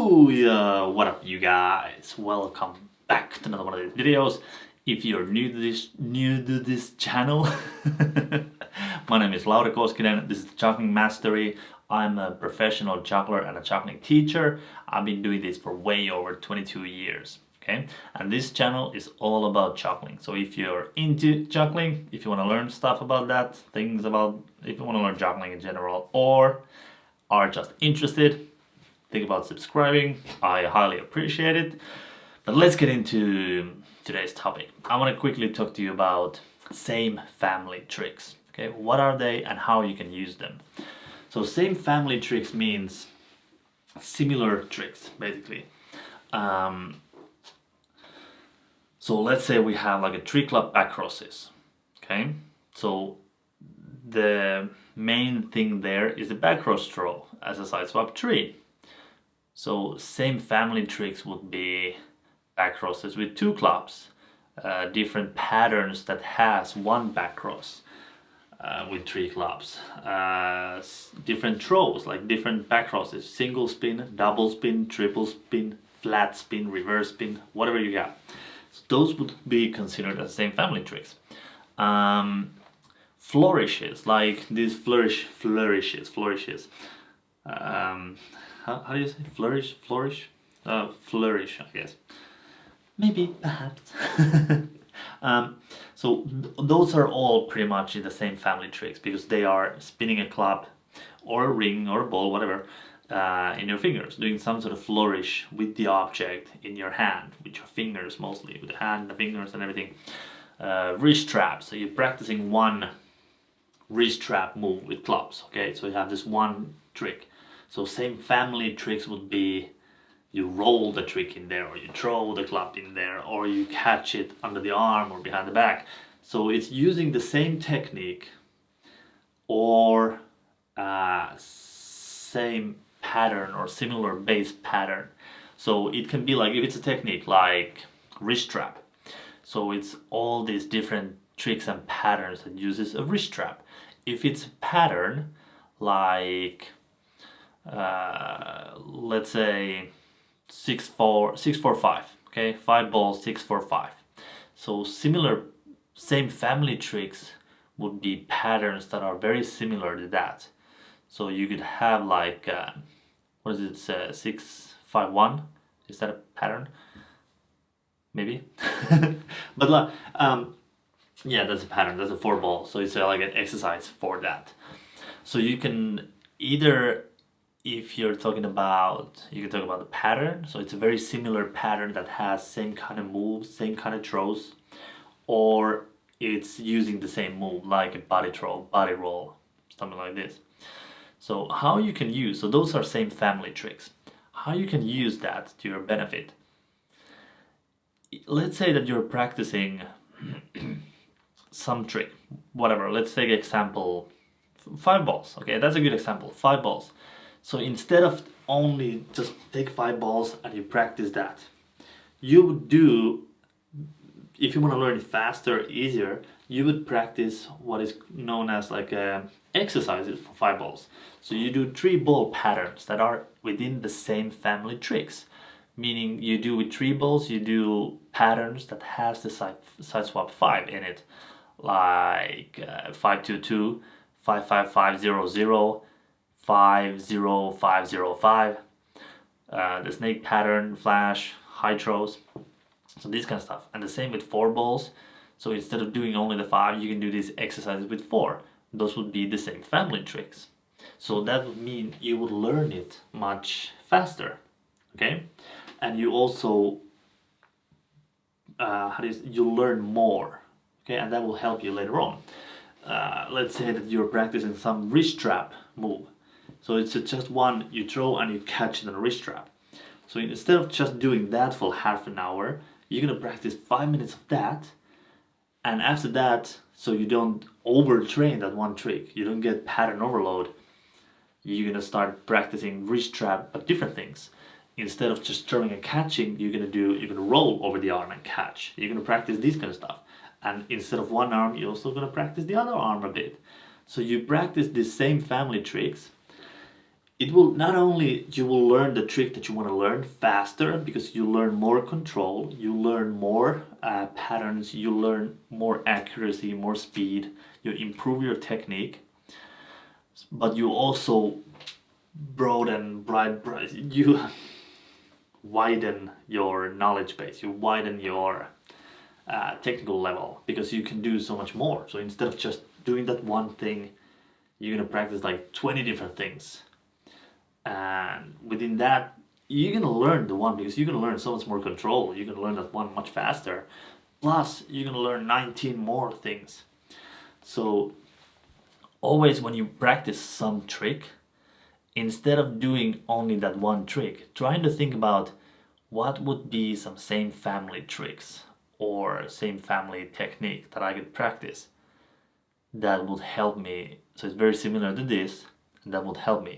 Hallelujah! What up, you guys? Welcome back to another one of these videos. If you're new to this channel, my name is Lauri Koskinen. This is Juggling Mastery. I'm a professional juggler and a juggling teacher. I've been doing this for way over 22 years. Okay, and this channel is all about juggling. So if you're into juggling, if you want to learn stuff about that, if you want to learn juggling in general, or are just interested, think about subscribing. I highly appreciate it. But let's get into today's topic. I want to quickly talk to you about same family tricks. Okay, what are they and how you can use them? So same family tricks means similar tricks, basically. So let's say we have like a 3-club back crosses. Okay, so the main thing there is the back cross throw as a side swap 3. So same family tricks would be back crosses with 2 clubs, different patterns that has 1 back cross with 3 clubs, different throws like different back crosses, single spin, double spin, triple spin, flat spin, reverse spin, whatever you got. So those would be considered as same family tricks. Flourishes, like these flourishes. How do you say flourish? Flourish, I guess. Maybe, perhaps. So those are all pretty much in the same family tricks because they are spinning a club or a ring or a ball, whatever, in your fingers, doing some sort of flourish with the object in your hand, with your fingers mostly, with the hand, the fingers and everything. Wrist trap, so you're practicing one wrist trap move with clubs, okay? So you have this one trick. So same family tricks would be you roll the trick in there, or you throw the club in there, or you catch it under the arm or behind the back. So it's using the same technique or same pattern or similar base pattern. So it can be like, if it's a technique like wrist trap, so it's all these different tricks and patterns that uses a wrist trap. If it's a pattern like let's say 6-4-5, okay, 5 balls, 6-4-5. So similar, same family tricks would be patterns that are very similar to that. So you could have like what is it, 6-5-1? Is that a pattern? Maybe. But like yeah, that's a pattern. That's a 4 ball. So it's like an exercise for that. So you can either, if you're talking about, you can talk about the pattern. So it's a very similar pattern that has same kind of moves, same kind of throws, or it's using the same move like a body throw, body roll, something like this. So how you can use, so those are same family tricks. How you can use that to your benefit. Let's say that you're practicing some trick, whatever. Let's take example 5 balls. Okay, that's a good example. 5 balls. So instead of only just take 5 balls and you practice that, you would do, if you want to learn it faster, easier, you would practice what is known as like exercises for 5 balls. So you do 3 ball patterns that are within the same family tricks. Meaning you do with 3 balls, you do patterns that has the side swap 5 in it. Like 5-2-2, 5-5-5-0-0, 5-0-5-0-5, the snake pattern, flash, high throws, so this kind of stuff. And the same with 4 balls. So instead of doing only the 5, you can do these exercises with 4. Those would be the same family tricks. So that would mean you would learn it much faster, okay? And you also, you'll learn more, okay? And that will help you later on. Let's say that you're practicing some wrist trap move. So it's just one, you throw and you catch it on a wrist trap. So instead of just doing that for half an hour, you're gonna practice 5 minutes of that. And after that, so you don't overtrain that one trick, you don't get pattern overload, you're gonna start practicing wrist trap but different things. Instead of just throwing and catching, you're gonna roll over the arm and catch. You're gonna practice this kind of stuff. And instead of one arm, you're also gonna practice the other arm a bit. So you practice the same family tricks it will not only you will learn the trick that you want to learn faster because you learn more control, you learn more patterns, you learn more accuracy, more speed, you improve your technique, but you also you widen your knowledge base, you widen your technical level because you can do so much more. So instead of just doing that one thing, you're gonna practice like 20 different things, and within that you're gonna learn the one because you're gonna learn so much more control. You're gonna learn that one much faster, plus you're gonna learn 19 more things. So always when you practice some trick, instead of doing only that one trick, trying to think about what would be some same family tricks or same family technique that I could practice that would help me. So it's very similar to this, and that would help me.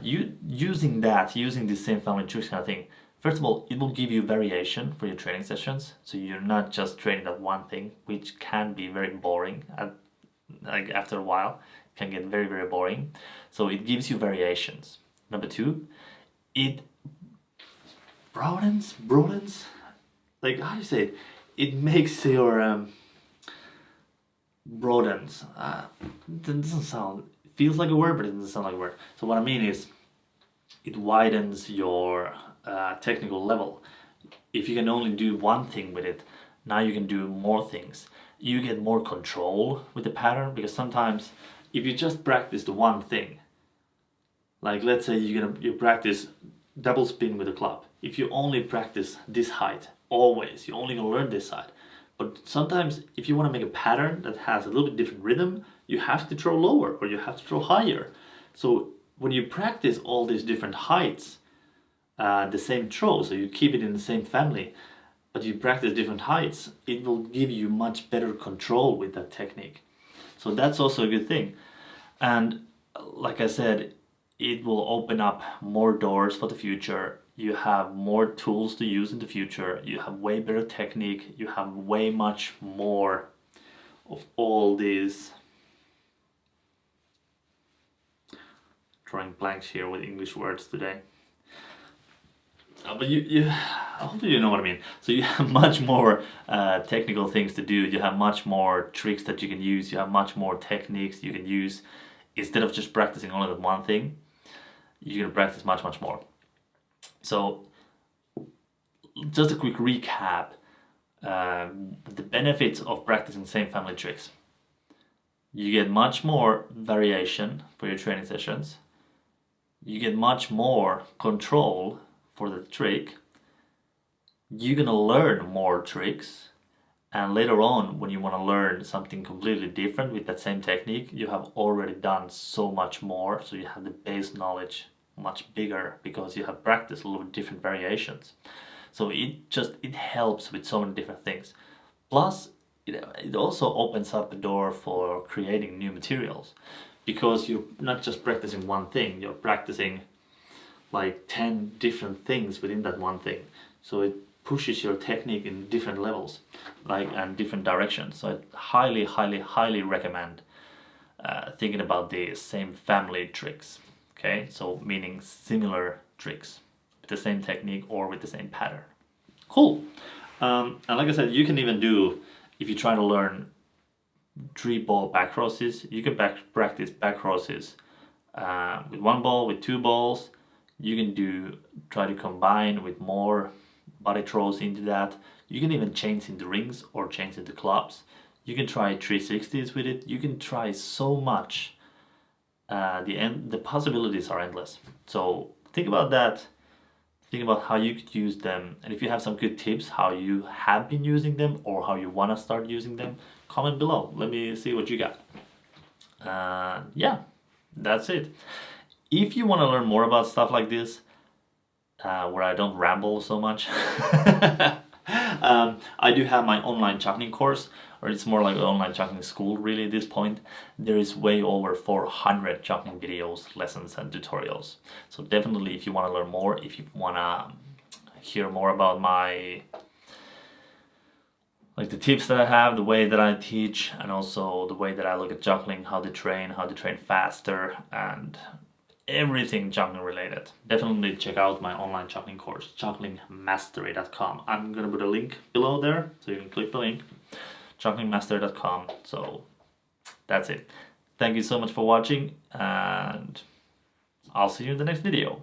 Using the same family tricks kind of thing. First of all, it will give you variation for your training sessions, so you're not just training that one thing, which can be very boring. Like after a while, it can get very very boring. So it gives you variations. Number two, it broadens. Like how do you say it? It makes your broadens. It doesn't sound. It feels like a word, but it doesn't sound like a word. So what I mean is, it widens your technical level. If you can only do one thing with it, now you can do more things. You get more control with the pattern, because sometimes if you just practice the one thing, like let's say you practice double spin with a club. If you only practice this height always, you're only gonna learn this side. But sometimes if you want to make a pattern that has a little bit different rhythm, you have to throw lower or you have to throw higher. So when you practice all these different heights, the same throw, so you keep it in the same family, but you practice different heights, it will give you much better control with that technique. So that's also a good thing. And like I said, it will open up more doors for the future. You have more tools to use in the future. You have way better technique. You have way much more of all these. Drawing blanks here with English words today. But hopefully you know what I mean. So you have much more technical things to do. You have much more tricks that you can use. You have much more techniques you can use. Instead of just practicing only that one thing, you're gonna practice much more. So just a quick recap, the benefits of practicing the same family tricks. You get much more variation for your training sessions. You get much more control for the trick. You're gonna learn more tricks, and later on when you want to learn something completely different with that same technique, you have already done so much more, so you have the base knowledge much bigger because you have practiced a little bit different variations. So it helps with so many different things. Plus it also opens up the door for creating new materials, because you're not just practicing one thing, you're practicing like 10 different things within that one thing. So it pushes your technique in different levels, like, and different directions. So I highly recommend thinking about the same family tricks. Okay, so meaning similar tricks with the same technique or with the same pattern. Cool. And like I said, you can even do, if you try to learn 3-ball back crosses, you can practice back crosses with 1 ball, with 2 balls. You can try to combine with more body throws into that. You can even change into rings or change into clubs. You can try 360s with it. You can try so much. The possibilities are endless. So think about that. Think about how you could use them, and if you have some good tips how you have been using them or how you want to start using them, comment below. Let me see what you got. Yeah, that's it. If you want to learn more about stuff like this, where I don't ramble so much, I do have my online juggling course, or it's more like an online juggling school really at this point. There is way over 400 juggling videos, lessons and tutorials. So definitely if you want to learn more, if you want to hear more about the tips that I have, the way that I teach, and also the way that I look at juggling, how to train faster, and everything juggling related. Definitely check out my online juggling course, jugglingmastery.com. I'm gonna put a link below there, so you can click the link, jugglingmastery.com. So that's it. Thank you so much for watching, and I'll see you in the next video.